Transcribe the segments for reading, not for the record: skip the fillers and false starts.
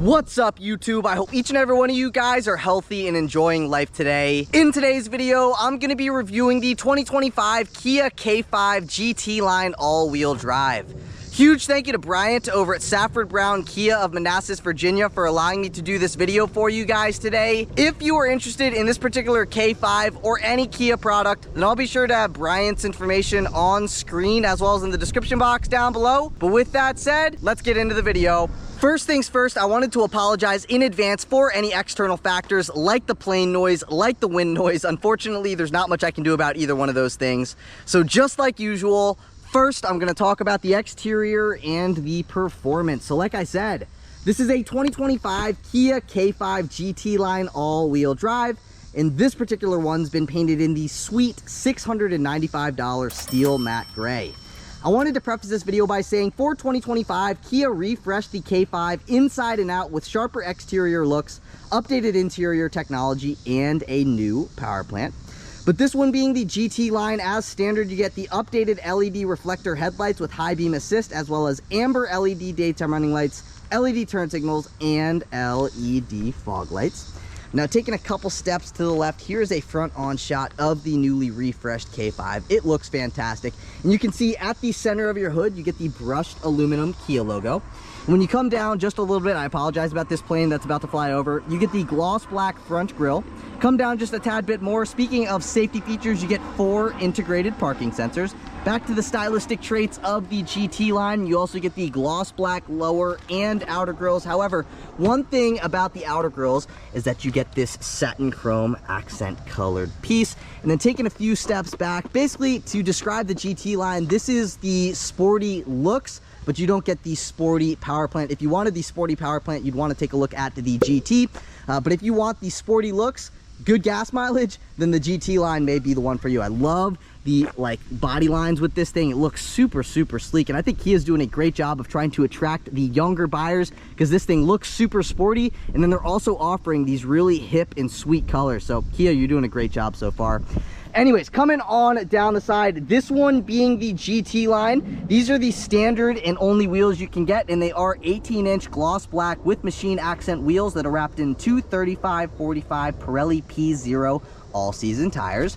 What's up, YouTube? I hope each and every one of you guys are healthy and enjoying life today. In today's video, I'm going to be reviewing the 2025 Kia K5 GT line all-wheel drive. Huge thank you to Bryant over at Safford Kia of Manassas, Virginia for allowing me to do this video for you guys today. If you are interested in this particular K5 or any Kia product, then I'll be sure to have Bryant's information on screen as well as in the description box down below. But with that said, let's get into the video. First things first, I wanted to apologize in advance for any external factors like the plane noise, like the wind noise. Unfortunately, there's not much I can do about either one of those things. So just like usual, first, I'm going to talk about the exterior and the performance. So like I said, this is a 2025 Kia K5 GT line all-wheel drive, and this particular one's been painted in the sweet $695 steel matte gray. I wanted to preface this video by saying for 2025, Kia refreshed the K5 inside and out with sharper exterior looks, updated interior technology, and a new power plant. But this one being the GT line, as standard, you get the updated LED reflector headlights with high beam assist, as well as amber LED daytime running lights, LED turn signals, and LED fog lights. Now, taking a couple steps to the left, here's a front-on shot of the newly refreshed K5. It looks fantastic. And you can see at the center of your hood, you get the brushed aluminum Kia logo. When you come down just a little bit, I apologize about this plane that's about to fly over, you get the gloss black front grille. Come down just a tad bit more. Speaking of safety features, you get 4 integrated parking sensors. Back to the stylistic traits of the GT line, you also get the gloss black lower and outer grills. However, one thing about the outer grills is that you get this satin chrome accent colored piece. And then taking a few steps back, basically to describe the GT line, this is the sporty looks, but you don't get the sporty power plant. If you wanted the sporty power plant, you'd want to take a look at the GT. But if you want the sporty looks, good gas mileage, then the GT line may be the one for you. I love the body lines with this thing. It looks super sleek, and I think Kia's doing a great job of trying to attract the younger buyers because this thing looks super sporty, and then they're also offering these really hip and sweet colors. So Kia, you're doing a great job so far. Anyways, coming on down the side, this one being the GT line, these are the standard and only wheels you can get, and they are 18-inch gloss black with machine accent wheels that are wrapped in 235/45 Pirelli P0 all-season tires.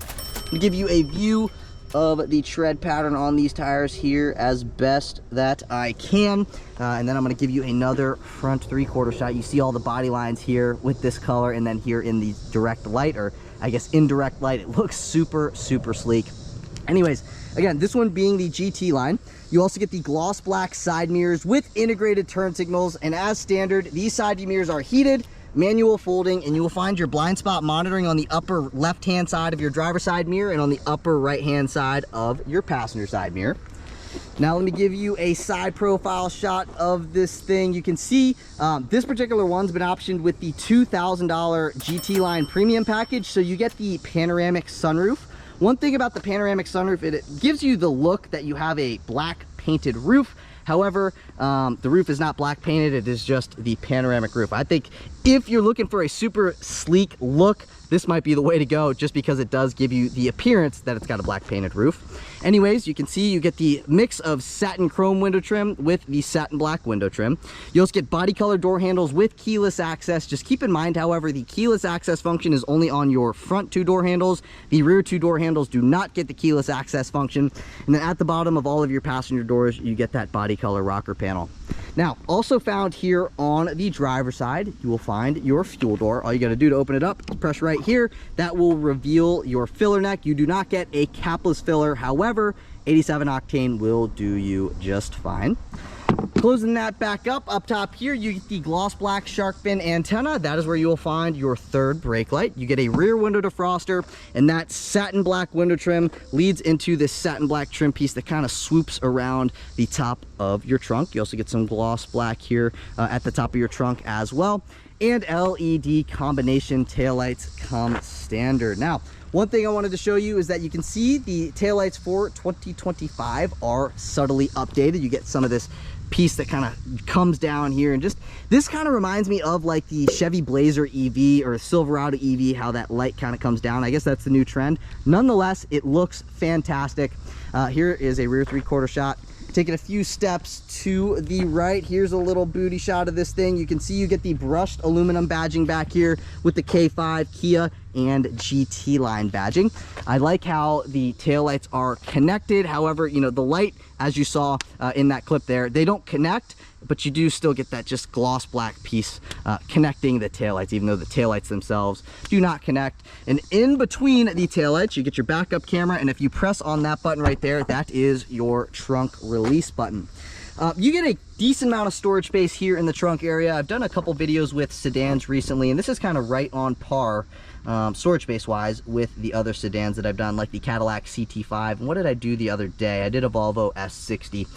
To give you a view of the tread pattern on these tires here as best that I can, and then I'm going to give you another front three-quarter shot. You see all the body lines here with this color, and then here in the direct light, or I guess indirect light, it looks super sleek. Anyways, again, this one being the GT line, you also get the gloss black side mirrors with integrated turn signals, and as standard, these side mirrors are heated, manual folding, and you will find your blind spot monitoring on the upper left hand side of your driver's side mirror and on the upper right hand side of your passenger side mirror. Now let me give you a side profile shot of this thing. You can see this particular one's been optioned with the $2,000 GT line premium package, so you get the panoramic sunroof. One thing about the panoramic sunroof, it gives you the look that you have a black painted roof. However, the roof is not black painted, it is just the panoramic roof. I think if you're looking for a super sleek look, this might be the way to go, just because it does give you the appearance that it's got a black painted roof. Anyways, you can see you get the mix of satin chrome window trim with the satin black window trim. You also get body color door handles with keyless access. Just keep in mind, however, the keyless access function is only on your front 2 door handles. The rear 2 door handles do not get the keyless access function. And then at the bottom of all of your passenger doors, you get that body color rocker panel. Now, also found here on the driver's side, you will find your fuel door. All you got to do to open it up is press right here. That will reveal your filler neck. You do not get a capless filler. However, 87 octane will do you just fine. Closing that back up top here, you get the gloss black shark fin antenna. That is where you will find your third brake light. You get a rear window defroster, and that satin black window trim leads into this satin black trim piece that kind of swoops around the top of your trunk. You also get some gloss black here at the top of your trunk as well. And LED combination taillights come standard. Now, one thing I wanted to show you is that you can see the taillights for 2025 are subtly updated. You get some of this piece that kind of comes down here, and just this kind of reminds me of like the Chevy Blazer EV or Silverado EV, how that light kind of comes down. I guess that's the new trend. Nonetheless, it looks fantastic. Here is a rear three-quarter shot. Taking a few steps to the right, here's a little booty shot of this thing. You can see you get the brushed aluminum badging back here with the K5, Kia, and GT line badging. I like how the taillights are connected. However, you know, the light, as you saw in that clip there, they don't connect, but you do still get that just gloss black piece connecting the taillights, even though the taillights themselves do not connect. And in between the taillights, you get your backup camera, and if you press on that button right there, that is your trunk release button. You get a decent amount of storage space here in the trunk area. I've done a couple videos with sedans recently, and this is kind of right on par storage space wise with the other sedans that I've done, like the Cadillac CT5. And what did I do the other day? I did a Volvo S60,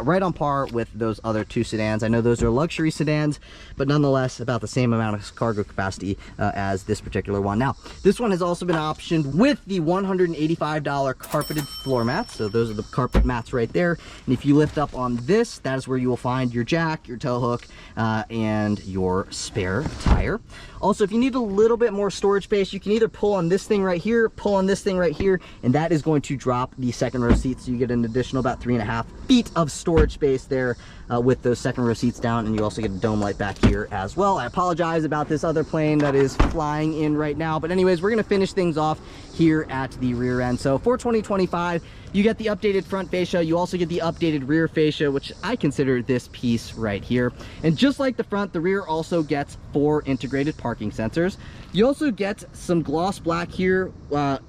right on par with those other two sedans. I know those are luxury sedans, but nonetheless about the same amount of cargo capacity as this particular one. Now, this one has also been optioned with the $185 carpeted floor mats. So those are the carpet mats right there. And if you lift up on this, that is where you will find your jack, your tow hook, and your spare tire. Also, if you need a little bit more storage space, you can either pull on this thing right here, pull on this thing right here, and that is going to drop the second row seats. So you get an additional about 3.5 feet of storage space there with those second row seats down, and you also get a dome light back here as well. I apologize about this other plane that is flying in right now, but anyways, we're gonna finish things off here at the rear end. So for 2025, you get the updated front fascia. You also get the updated rear fascia, which I consider this piece right here. And just like the front, the rear also gets 4 integrated parking sensors. You also get some gloss black here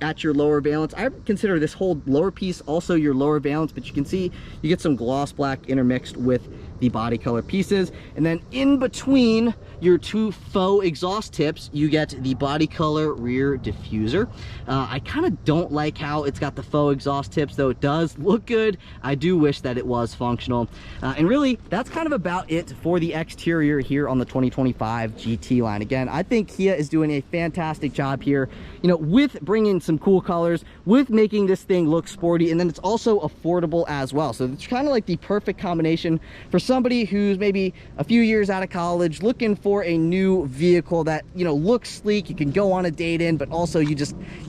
at your lower valence. I consider this whole lower piece also your lower valence, but you can see you get some gloss black intermixed with the body color pieces. And then in between your two faux exhaust tips, you get the body color rear diffuser. I kind of don't like how it's got the faux exhaust tips, though it does look good. I do wish that it was functional. And really, that's kind of about it for the exterior here on the 2025 GT line. Again, I think Kia is doing a fantastic job here, you know, with bringing some cool colors, with making this thing look sporty, and then it's also affordable as well. So it's kind of like the perfect combination for somebody who's maybe a few years out of college looking for a new vehicle that, you know, looks sleek, you can go on a date in, but also you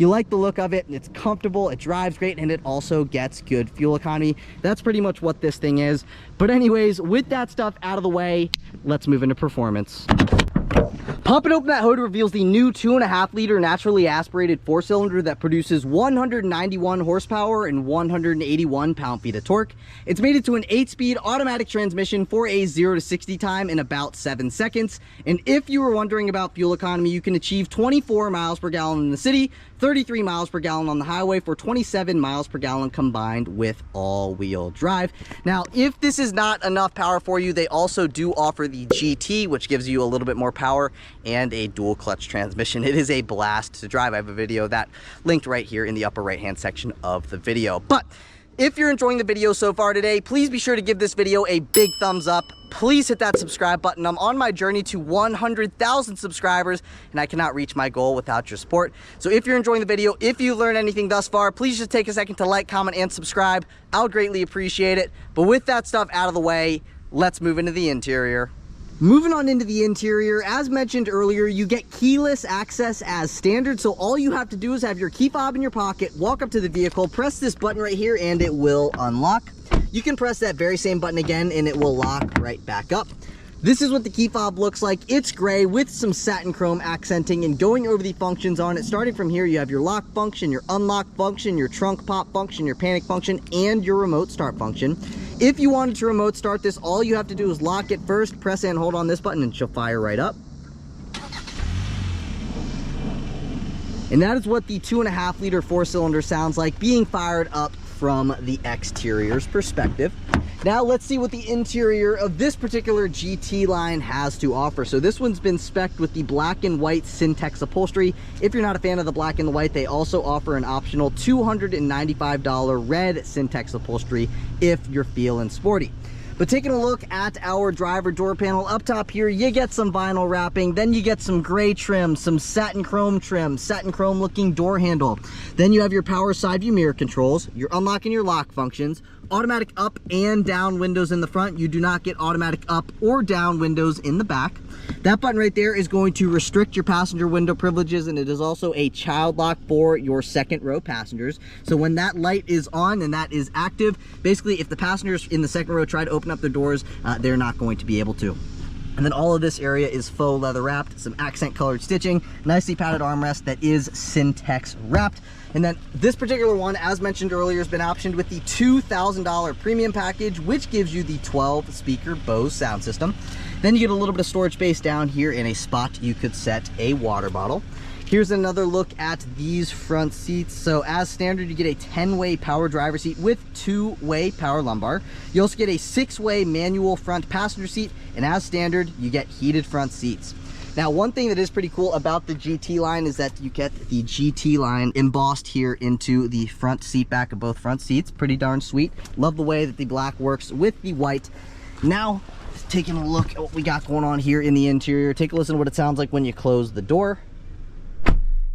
like the look of it, and it's comfortable, it drives great, and it also gets good fuel economy. That's pretty much what this thing is. But anyways, with that stuff out of the way, let's move into performance. Popping open that hood reveals the new 2.5 liter naturally aspirated 4-cylinder that produces 191 horsepower and 181 pound-feet of torque. It's made it to an 8-speed automatic transmission for a 0 to 60 time in about 7 seconds. And if you were wondering about fuel economy, you can achieve 24 miles per gallon in the city, 33 miles per gallon on the highway for 27 miles per gallon combined with all-wheel drive. Now, if this is not enough power for you, they also do offer the GT, which gives you a little bit more power and a dual clutch transmission. It is a blast to drive. I have a video of that linked right here in the upper right hand section of the video. But if you're enjoying the video so far today, please be sure to give this video a big thumbs up. Please hit that subscribe button. I'm on my journey to 100,000 subscribers, and I cannot reach my goal without your support. So if you're enjoying the video, if you learned anything thus far, please just take a second to like, comment, and subscribe. I would greatly appreciate it. But with that stuff out of the way, let's move into the interior. Moving on into the interior, as mentioned earlier, you get keyless access as standard. So all you have to do is have your key fob in your pocket, walk up to the vehicle, press this button right here, and it will unlock. You can press that very same button again, and it will lock right back up. This is what the key fob looks like. It's gray with some satin chrome accenting, and going over the functions on it. Starting from here, you have your lock function, your unlock function, your trunk pop function, your panic function, and your remote start function. If you wanted to remote start this, all you have to do is lock it first, press and hold on this button, and she'll fire right up. And that is what the 2.5 liter 4-cylinder sounds like being fired up from the exterior's perspective. Now let's see what the interior of this particular GT line has to offer. So this one's been spec'd with the black and white Syntex upholstery. If you're not a fan of the black and the white, they also offer an optional $295 red Syntex upholstery if you're feeling sporty. But taking a look at our driver door panel, up top here, you get some vinyl wrapping, then you get some gray trim, some satin chrome trim, satin chrome looking door handle. Then you have your power side view mirror controls, your unlock and your lock functions, automatic up and down windows in the front. You do not get automatic up or down windows in the back. That button right there is going to restrict your passenger window privileges, and it is also a child lock for your second row passengers. So when that light is on and that is active, basically if the passengers in the second row try to open up their doors, they're not going to be able to. And then all of this area is faux leather wrapped, some accent colored stitching, nicely padded armrest that is Syntex wrapped. And then this particular one, as mentioned earlier, has been optioned with the $2,000 premium package, which gives you the 12 speaker Bose sound system. Then you get a little bit of storage space down here in a spot you could set a water bottle. Here's another look at these front seats. So as standard, you get a 10-way power driver seat with 2-way power lumbar. You also get a 6-way manual front passenger seat, and as standard, you get heated front seats. Now, one thing that is pretty cool about the GT line is that you get the GT line embossed here into the front seat back of both front seats. Pretty darn sweet. Love the way that the black works with the white. Now, taking a look at what we got going on here in the interior. Take a listen to what it sounds like when you close the door.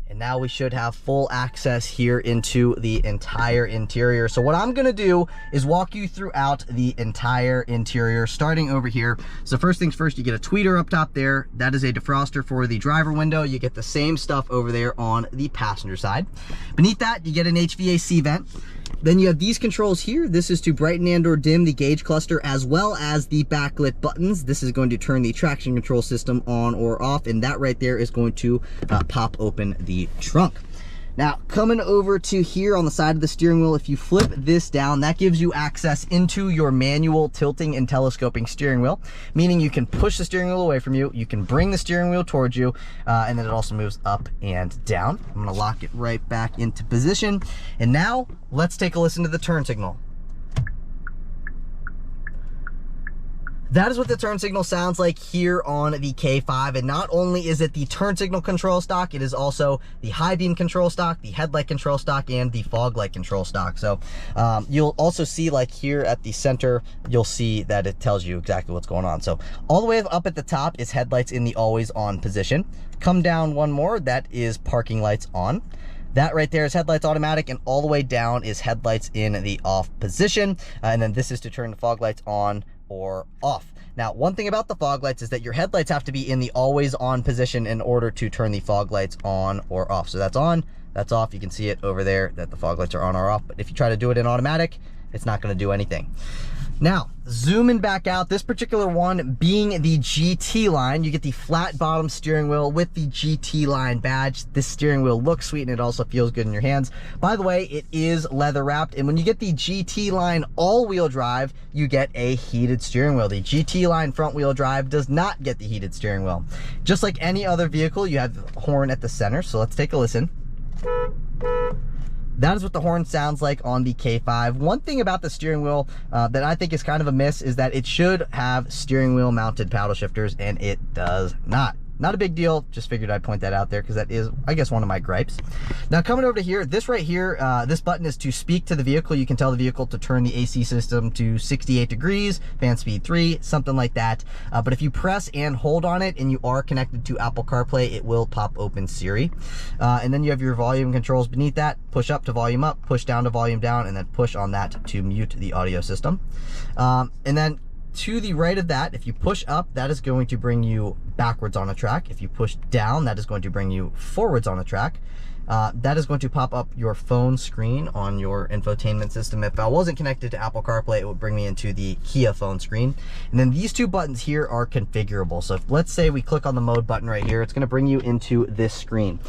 And now we should have full access here into the entire interior. So what I'm gonna do is walk you throughout the entire interior, starting over here. So first things first, you get a tweeter up top there. That is a defroster for the driver window. You get the same stuff over there on the passenger side. Beneath that, you get an HVAC vent. Then you have these controls here. This is to brighten and or dim the gauge cluster, as well as the backlit buttons. This is going to turn the traction control system on or off, and that right there is going to pop open the trunk. Now, coming over to here on the side of the steering wheel, if you flip this down, that gives you access into your manual tilting and telescoping steering wheel, meaning you can push the steering wheel away from you, you can bring the steering wheel towards you, and then it also moves up and down. I'm gonna lock it right back into position. And now, let's take a listen to the turn signal. That is what the turn signal sounds like here on the K5, and not only is it the turn signal control stock, it is also the high beam control stock, the headlight control stock, and the fog light control stock. So you'll also see, like here at the center, you'll see that it tells you exactly what's going on. So all the way up at the top is headlights in the always on position. Come down one more, that is parking lights on. That right there is headlights automatic, and all the way down is headlights in the off position. And then this is to turn the fog lights on or off. Now, one thing about the fog lights is that your headlights have to be in the always on position in order to turn the fog lights on or off. So that's on, that's off. You can see it over there that the fog lights are on or off, but if you try to do it in automatic, it's not going to do anything. Now, zooming back out, this particular one being the GT line, you get the flat bottom steering wheel with the GT line badge. This steering wheel looks sweet, and it also feels good in your hands. By the way, it is leather wrapped, and when you get the GT line all-wheel drive, you get a heated steering wheel. The GT line front-wheel drive does not get the heated steering wheel. Just like any other vehicle, you have the horn at the center, so let's take a listen. That is what the horn sounds like on the K5. One thing about the steering wheel that I think is kind of a miss is that it should have steering wheel mounted paddle shifters, and it does not. Not a big deal, just figured I'd point that out there because that is, I guess, one of my gripes. Now coming over to here, this right here, this button is to speak to the vehicle. You can tell the vehicle to turn the AC system to 68 degrees, fan speed 3, something like that. But if you press and hold on it and you are connected to Apple CarPlay, it will pop open Siri. And then you have your volume controls beneath that. Push up to volume up, push down to volume down, and then push on that to mute the audio system. And then to the right of that, if you push up, that is going to bring you backwards on a track. If you push down, that is going to bring you forwards on a track. That is going to pop up your phone screen on your infotainment system. If I wasn't connected to Apple CarPlay, it would bring me into the Kia phone screen. And then these two buttons here are configurable. So if, let's say we click on the mode button right here, it's going to bring you into this screen.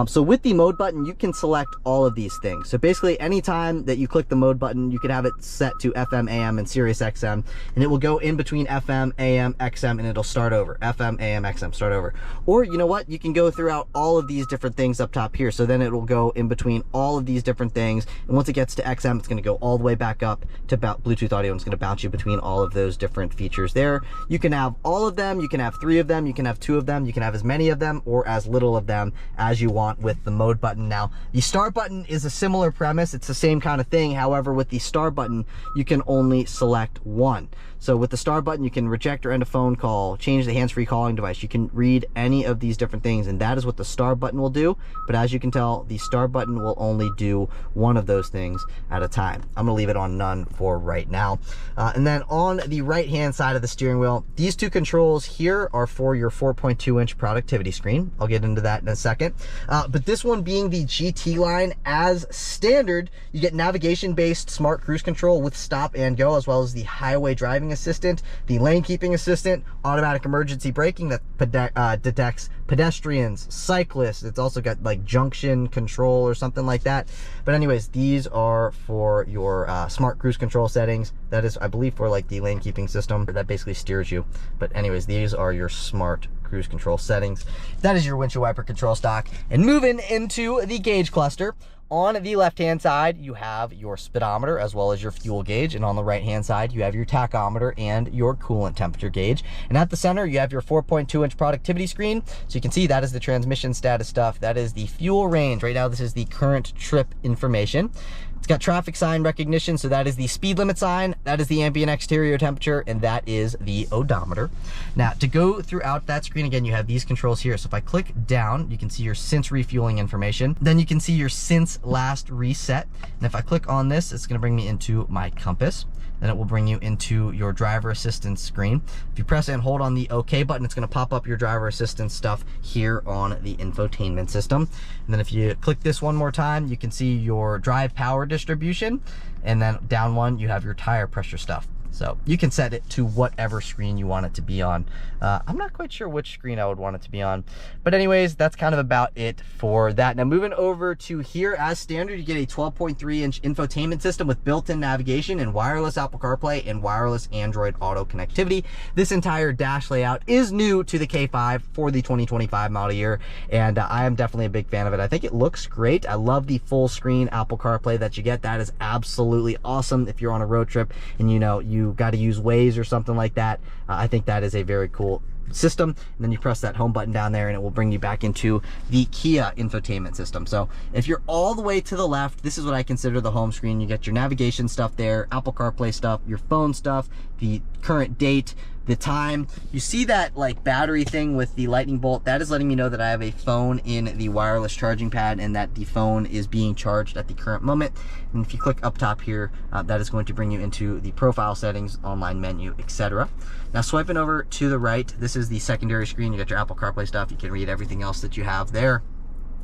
So with the mode button, you can select all of these things. So basically, anytime that you click the mode button, you can have it set to FM, AM, and Sirius XM, and it will go in between FM, AM, XM, and it'll start over. FM, AM, XM, start over. Or you know what? You can go throughout all of these different things up top here. So then it will go in between all of these different things, and once it gets to XM, it's going to go all the way back up to Bluetooth audio, and it's going to bounce you between all of those different features there. You can have all of them, you can have 3 of them, you can have 2 of them, you can have as many of them or as little of them as you want with the mode button. Now, the start button is a similar premise. It's the same kind of thing. However, with the start button, you can only select one. So with the start button, you can reject or end a phone call, change the hands-free calling device. You can read any of these different things, and that is what the start button will do. But as you can tell, tell, the start button will only do one of those things at a time. I'm gonna leave it on none for right now. And then on the right-hand side of the steering wheel, these two controls here are for your 4.2-inch productivity screen. I'll get into that in a second. But this one being the GT line, as standard, you get navigation-based smart cruise control with stop and go, as well as the highway driving assistant, the lane keeping assistant, automatic emergency braking that detects pedestrians, cyclists. It's also got like junction control or something like that. But anyways, these are for your smart cruise control settings. That is, I believe, for like the lane keeping system that basically steers you. But anyways, these are your smart cruise control settings. That is your windshield wiper control stock. And moving into the gauge cluster, on the left-hand side, you have your speedometer as well as your fuel gauge. And on the right-hand side, you have your tachometer and your coolant temperature gauge. And at the center, you have your 4.2-inch productivity screen. So you can see that is the transmission status stuff. That is the fuel range. Right now, this is the current trip information. It's got traffic sign recognition, so that is the speed limit sign, that is the ambient exterior temperature, and that is the odometer. Now, to go throughout that screen, again, you have these controls here. So if I click down, you can see your since refueling information. Then you can see your since last reset. And if I click on this, it's gonna bring me into my compass. Then it will bring you into your driver assistance screen. If you press and hold on the OK button, it's gonna pop up your driver assistance stuff here on the infotainment system. And then if you click this one more time, you can see your drive power distribution. And then down one, you have your tire pressure stuff. So you can set it to whatever screen you want it to be on. I'm not quite sure which screen I would want it to be on. But anyways, that's kind of about it for that. Now moving over to here, as standard, you get a 12.3-inch infotainment system with built-in navigation and wireless Apple CarPlay and wireless Android Auto connectivity. This entire dash layout is new to the K5 for the 2025 model year. And I am definitely a big fan of it. I think it looks great. I love the full screen Apple CarPlay that you get. That is absolutely awesome if you're on a road trip and you know you got to use Waze or something like that. I think that is a very cool system. And then you press that home button down there and it will bring you back into the Kia infotainment system. So if you're all the way to the left, this is what I consider the home screen. You get your navigation stuff there, Apple CarPlay stuff, your phone stuff, the current date, the time. You see that like battery thing with the lightning bolt? That is letting me know that I have a phone in the wireless charging pad and that the phone is being charged at the current moment. And if you click up top here, that is going to bring you into the profile settings, online menu, etc. Now swiping over to the right, this is the secondary screen. You got your Apple CarPlay stuff. You can read everything else that you have there.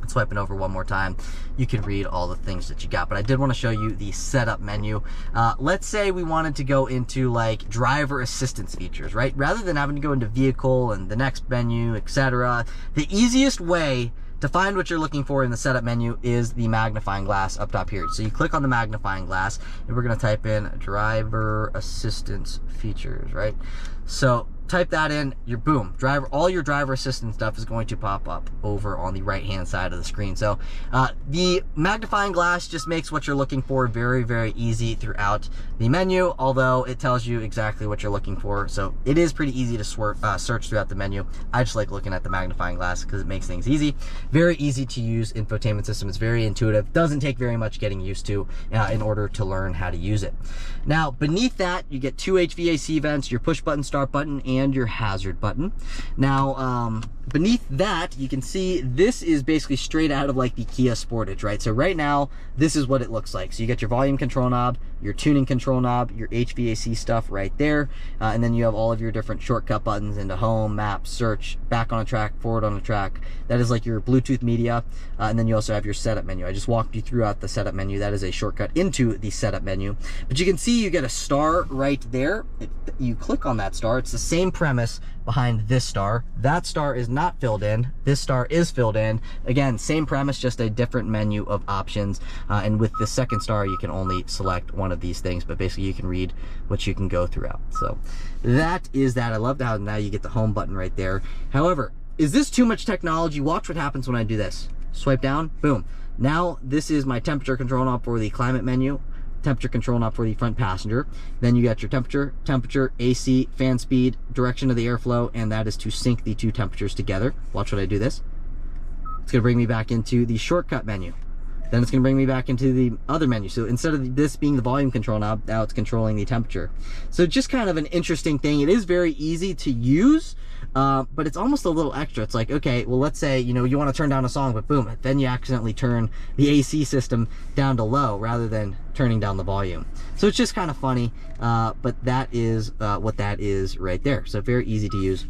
Swiping over one more time, you can read all the things that you got. But I did want to show you the setup menu. Let's say we wanted to go into like driver assistance features, right? Rather than having to go into vehicle and the next menu, etc. The easiest way to find what you're looking for in the setup menu is the magnifying glass up top here. So you click on the magnifying glass and we're gonna type in driver assistance features, right? So type that in, your boom, all your driver assistance stuff is going to pop up over on the right hand side of the screen. So the magnifying glass just makes what you're looking for very, very easy throughout the menu, although it tells you exactly what you're looking for. So it is pretty easy to search throughout the menu. I just like looking at the magnifying glass because it makes things easy. Very easy to use infotainment system. It's very intuitive. Doesn't take very much getting used to in order to learn how to use it. Now beneath that, you get two HVAC vents, your push button, start button, and your hazard button. Now beneath that, you can see this is basically straight out of like the Kia Sportage, right? So right now, this is what it looks like. So you get your volume control knob, your tuning control knob, your HVAC stuff right there, and then you have all of your different shortcut buttons into home, map, search, back on a track, forward on a track. That is like your Bluetooth media, and then you also have your setup menu. I just walked you throughout the setup menu. That is a shortcut into the setup menu. But you can see you get a star right there. You click on that star. It's the same premise behind this star. That star is not filled in. This star is filled in. Again, same premise, just a different menu of options. And with the second star, you can only select one of these things, but basically you can read what you can go throughout. So that is that. I love how now you get the home button right there. However, is this too much technology? Watch what happens when I do this. Swipe down, boom. Now this is my temperature control knob for the climate menu, temperature control knob for the front passenger. Then you got your temperature, AC, fan speed, direction of the airflow, and that is to sync the two temperatures together. Watch what I do this. It's gonna bring me back into the shortcut menu. Then it's going to bring me back into the other menu. So instead of this being the volume control knob, now it's controlling the temperature. So just kind of an interesting thing. It is very easy to use, but it's almost a little extra. It's like, okay, well, let's say, you know, you want to turn down a song, but boom, then you accidentally turn the AC system down to low rather than turning down the volume. So it's just kind of funny, but that is what that is right there. So very easy to use.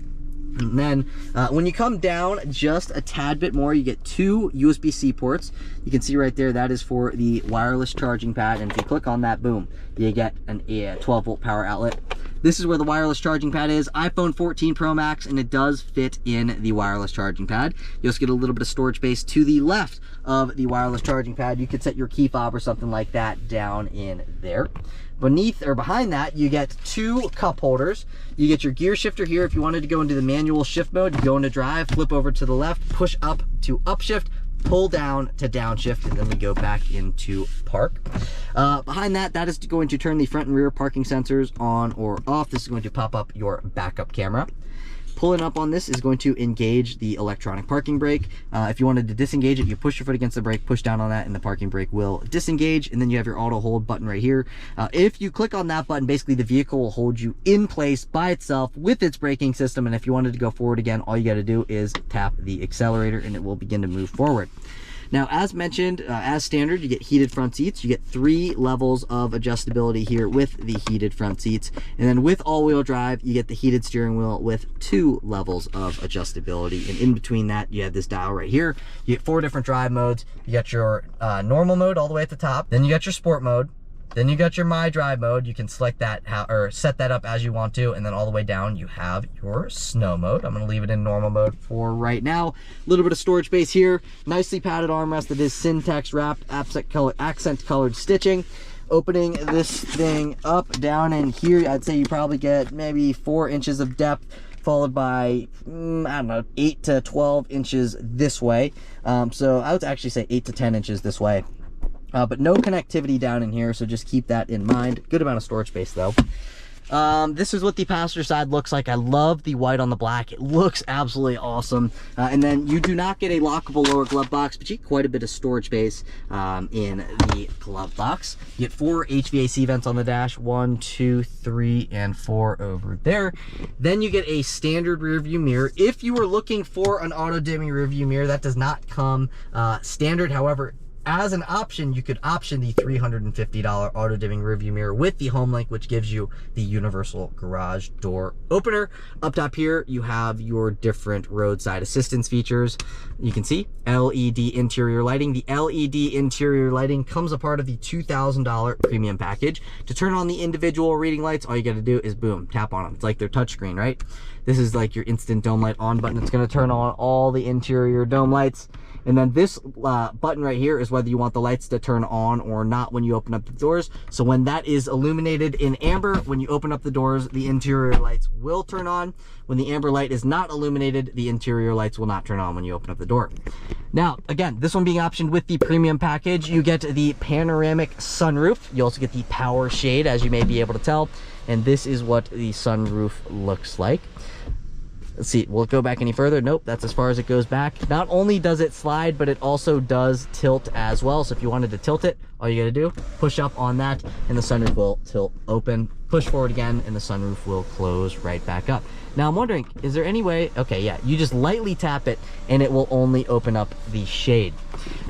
And then when you come down just a tad bit more, you get 2 USB-C ports. You can see right there, that is for the wireless charging pad. And if you click on that, boom, you get a 12 volt power outlet. This is where the wireless charging pad is. iPhone 14 Pro Max, and it does fit in the wireless charging pad. You also get a little bit of storage space to the left of the wireless charging pad. You could set your key fob or something like that down in there. Beneath or behind that, you get 2 cup holders. You get your gear shifter here. If you wanted to go into the manual shift mode, you go into drive, flip over to the left, push up to upshift, pull down to downshift, and then we go back into park. Behind that, that is going to turn the front and rear parking sensors on or off. This is going to pop up your backup camera. Pulling up on this is going to engage the electronic parking brake. If you wanted to disengage it, you push your foot against the brake, push down on that, and the parking brake will disengage. And then you have your auto hold button right here. If you click on that button, basically the vehicle will hold you in place by itself with its braking system. And if you wanted to go forward again, all you got to do is tap the accelerator and it will begin to move forward. Now, as mentioned, as standard, you get heated front seats. You get 3 levels of adjustability here with the heated front seats. And then with all-wheel drive, you get the heated steering wheel with 2 levels of adjustability. And in between that, you have this dial right here. You get 4 different drive modes. You got your normal mode all the way at the top. Then you got your sport mode. Then you got your My Drive mode. You can select that or set that up as you want to. And then all the way down, you have your snow mode. I'm going to leave it in normal mode for right now. A little bit of storage space here. Nicely padded armrest that is Syntex wrapped accent colored stitching. Opening this thing up down in here, I'd say you probably get maybe 4 inches of depth, followed by, I don't know, 8 to 12 inches this way. So I would actually say 8 to 10 inches this way. But no connectivity down in here, so just keep that in mind. Good amount of storage space though. This is what the passenger side looks like. I love the white on the black. It looks absolutely awesome. And then you do not get a lockable lower glove box, but you get quite a bit of storage space in the glove box. You get 4 HVAC vents on the dash, 1, 2, 3, and 4 over there. Then you get a standard rear view mirror. If you were looking for an auto dimming rear view mirror, that does not come standard. However, as an option, you could option the $350 auto dimming rearview mirror with the HomeLink, which gives you the universal garage door opener. Up top here, you have your different roadside assistance features. You can see LED interior lighting. The LED interior lighting comes a part of the $2,000 premium package. To turn on the individual reading lights, all you got to do is boom, tap on them. It's like their touchscreen, right? This is like your instant dome light on button. It's going to turn on all the interior dome lights. And then this button right here is whether you want the lights to turn on or not when you open up the doors. So when that is illuminated in amber, when you open up the doors, the interior lights will turn on. When the amber light is not illuminated, the interior lights will not turn on when you open up the door. Now, again, this one being optioned with the premium package, you get the panoramic sunroof. You also get the power shade, as you may be able to tell. And this is what the sunroof looks like. Let's see, will it go back any further? Nope, that's as far as it goes back. Not only does it slide, but it also does tilt as well. So if you wanted to tilt it, all you gotta do, push up on that and the sunroof will tilt open. Push forward again and the sunroof will close right back up. Now I'm wondering, is there any way, okay, yeah, you just lightly tap it and it will only open up the shade.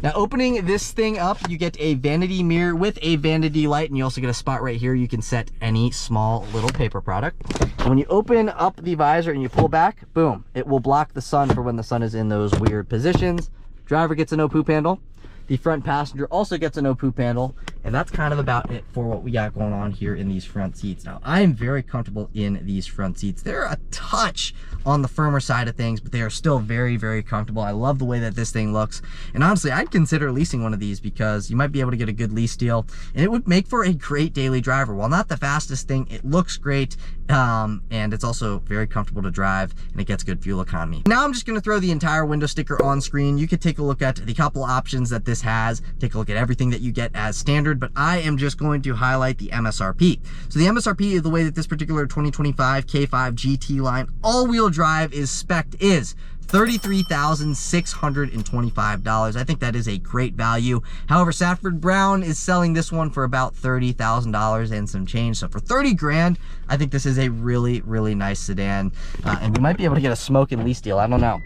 Now opening this thing up, you get a vanity mirror with a vanity light, and you also get a spot right here you can set any small little paper product. And when you open up the visor and you pull back, boom, it will block the sun for when the sun is in those weird positions. Driver gets a no poop handle. The front passenger also gets a no poop handle, and that's kind of about it for what we got going on here in these front seats. Now, I am very comfortable in these front seats. They're a touch on the firmer side of things, but they are still very, very comfortable. I love the way that this thing looks, and honestly, I'd consider leasing one of these because you might be able to get a good lease deal, and it would make for a great daily driver. While not the fastest thing, it looks great, and it's also very comfortable to drive, and it gets good fuel economy. Now, I'm just going to throw the entire window sticker on screen. You could take a look at the couple options that this has, take a look at everything that you get as standard, but I am just going to highlight the MSRP. So the MSRP is the way that this particular 2025 K5 GT line all-wheel drive is spec'd is $33,625. I think that is a great value. However, Safford Brown is selling this one for about $30,000 and some change. So for 30 grand, I think this is a really, really nice sedan. And we might be able to get a smoke and lease deal. I don't know.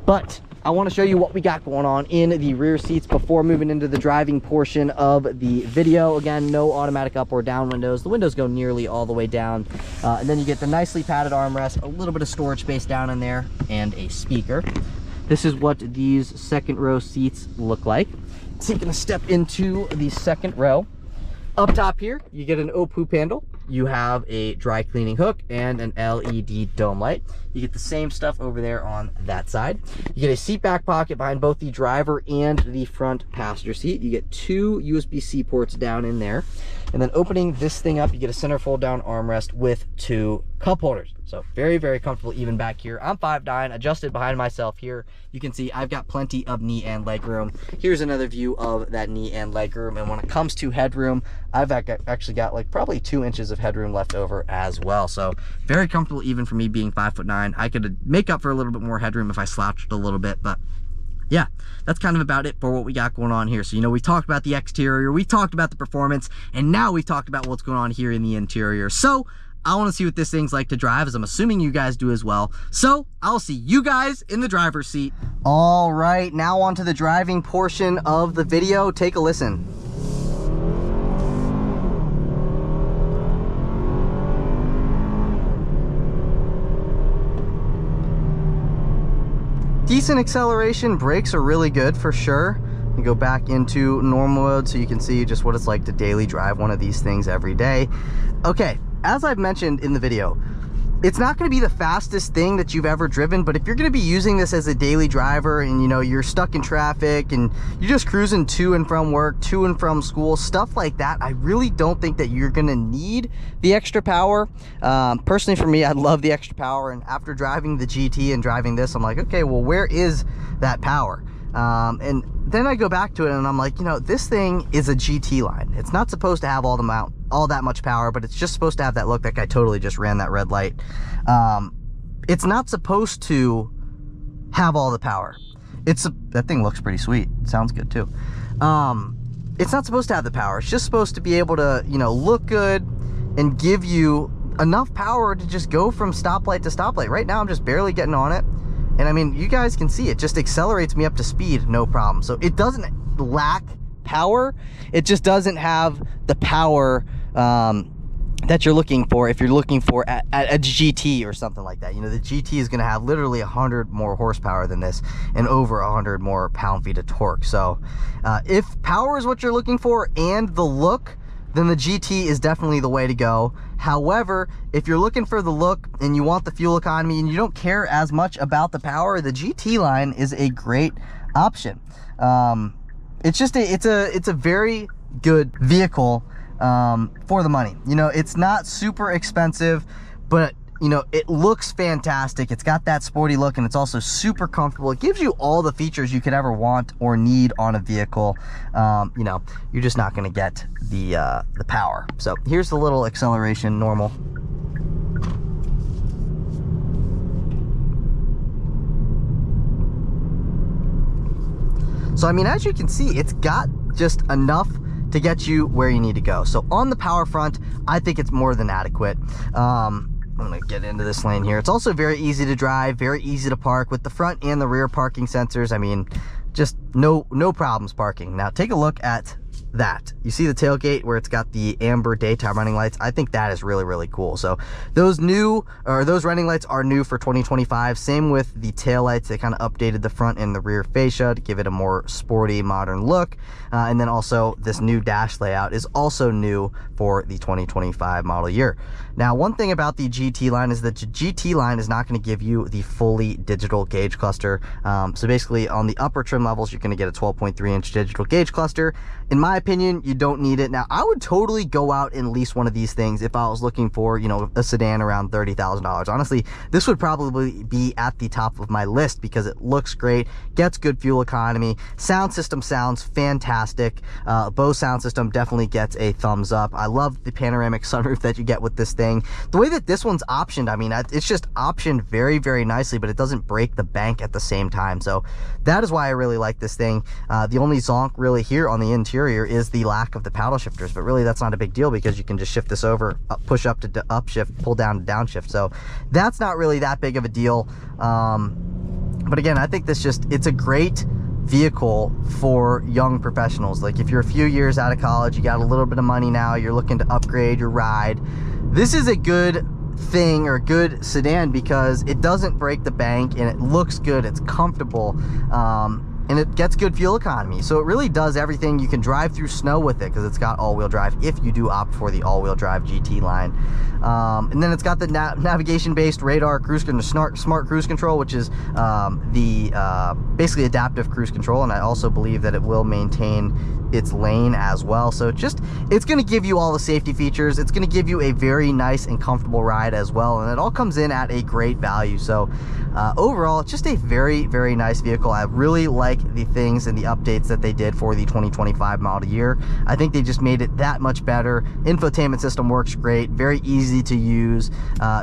But I want to show you what we got going on in the rear seats before moving into the driving portion of the video. Again, no automatic up or down windows. The windows go nearly all the way down. And then you get the nicely padded armrest, a little bit of storage space down in there, and a speaker. This is what these second row seats look like. So you're going to step into the second row. Up top here, you get an O-Poop handle. You have a dry cleaning hook and an LED dome light. You get the same stuff over there on that side. You get a seat back pocket behind both the driver and the front passenger seat. You get two USB-C ports down in there. And then opening this thing up, you get a center fold down armrest with two cup holders. So very, very comfortable even back here. I'm 5'9", adjusted behind myself here. You can see I've got plenty of knee and leg room. Here's another view of that knee and leg room. And when it comes to headroom, I've actually got like probably 2 inches of headroom left over as well. So very comfortable even for me being 5'9". I could make up for a little bit more headroom if I slouched a little bit, but yeah, that's kind of about it for what we got going on here. So, you know, we talked about the exterior, we talked about the performance, and now we've talked about what's going on here in the interior. So I want to see what this thing's like to drive, as I'm assuming you guys do as well. So I'll see you guys in the driver's seat. All right, now on to the driving portion of the video. Take a listen. Decent acceleration, brakes are really good for sure. You go back into normal mode so you can see just what it's like to daily drive one of these things every day. Okay, as I've mentioned in the video, it's not going to be the fastest thing that you've ever driven, but if you're going to be using this as a daily driver and, you know, you're stuck in traffic and you're just cruising to and from work, to and from school, stuff like that, I really don't think that you're going to need the extra power. Personally, for me, I love the extra power, and after driving the GT and driving this, I'm like, okay, well, where is that power? And then I go back to it and I'm like, you know, this thing is a GT line. It's not supposed to have all that much power, but it's just supposed to have that look. That guy totally just ran that red light. It's not supposed to have all the power. That thing looks pretty sweet. It sounds good too. It's not supposed to have the power. It's just supposed to be able to, you know, look good and give you enough power to just go from stoplight to stoplight. Right now, I'm just barely getting on it. And I mean, you guys can see it just accelerates me up to speed, no problem. So it doesn't lack power. It just doesn't have the power that you're looking for if you're looking for at a GT or something like that. You know, the GT is going to have literally 100 more horsepower than this and over 100 more pound-feet of torque. So if power is what you're looking for and the look, then the GT is definitely the way to go. However, if you're looking for the look and you want the fuel economy and you don't care as much about the power, the GT line is a great option. It's just it's a very good vehicle for the money. You know, it's not super expensive, but you know, it looks fantastic. It's got that sporty look and it's also super comfortable. It gives you all the features you could ever want or need on a vehicle. You know, you're just not going to get the power. So here's the little acceleration, normal. So I mean, as you can see, it's got just enough to get you where you need to go. So on the power front, I think it's more than adequate. I'm gonna get into this lane here. It's also very easy to drive, very easy to park with the front and the rear parking sensors. I mean, just no problems parking. Now take a look at that. You see the tailgate where it's got the amber daytime running lights? I think that is really, really cool. So those running lights are new for 2025. Same with the tail lights. They kind of updated the front and the rear fascia to give it a more sporty, modern look. And then also this new dash layout is also new for the 2025 model year. Now, one thing about the GT line is that the GT line is not going to give you the fully digital gauge cluster. So basically on the upper trim levels, you're going to get a 12.3-inch digital gauge cluster. In my opinion, you don't need it. Now, I would totally go out and lease one of these things if I was looking for, you know, a sedan around $30,000. Honestly, this would probably be at the top of my list because it looks great, gets good fuel economy, sound system sounds fantastic. Bose sound system definitely gets a thumbs up. I love the panoramic sunroof that you get with this thing. The way that this one's optioned, I mean, it's just optioned very, very nicely, but it doesn't break the bank at the same time. So that is why I really like this thing. The only zonk really here on the interior is the lack of the paddle shifters, but really that's not a big deal because you can just shift this over, push up to upshift, pull down to downshift. So that's not really that big of a deal. But again, I think it's a great vehicle for young professionals. Like if you're a few years out of college, you got a little bit of money now, you're looking to upgrade your ride, this is a good thing or a good sedan because it doesn't break the bank and it looks good, it's comfortable, and it gets good fuel economy. So it really does everything. You can drive through snow with it because it's got all-wheel drive if you do opt for the all-wheel drive GT line. And then it's got the navigation-based radar cruise control, smart cruise control, which is basically adaptive cruise control, and I also believe that it will maintain its lane as well. So it's going to give you all the safety features. It's going to give you a very nice and comfortable ride as well, and it all comes in at a great value. So overall, it's just a very, very nice vehicle. I really like the things and the updates that they did for the 2025 model year. I think they just made it that much better. Infotainment system works great, very easy to use,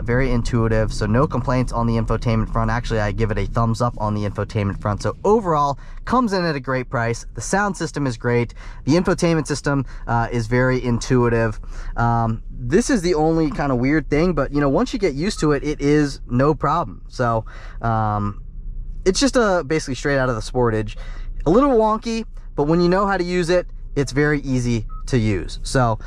very intuitive, so no complaints on the infotainment front. Actually, I give it a thumbs up on the infotainment front. So overall, comes in at a great price. The sound system is great. The infotainment system is very intuitive. This is the only kind of weird thing, but you know, once you get used to it, it is no problem. So it's just basically straight out of the Sportage. A little wonky, but when you know how to use it, it's very easy to use. So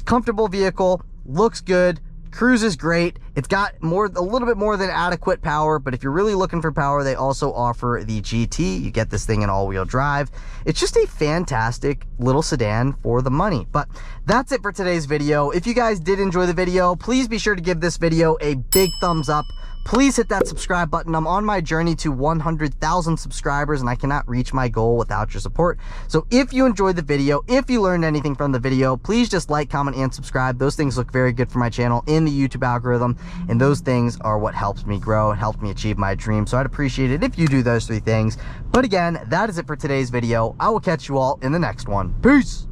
comfortable vehicle, looks good, cruises great. It's got a little bit more than adequate power, but if you're really looking for power, they also offer the GT. You get this thing in all-wheel drive. It's just a fantastic little sedan for the money. But that's it for today's video. If you guys did enjoy the video, please be sure to give this video a big thumbs up. Please hit that subscribe button. I'm on my journey to 100,000 subscribers, and I cannot reach my goal without your support. So if you enjoyed the video, if you learned anything from the video, please just like, comment, and subscribe. Those things look very good for my channel in the YouTube algorithm, and those things are what helps me grow and helps me achieve my dream. So I'd appreciate it if you do those three things. But again, that is it for today's video. I will catch you all in the next one. Peace!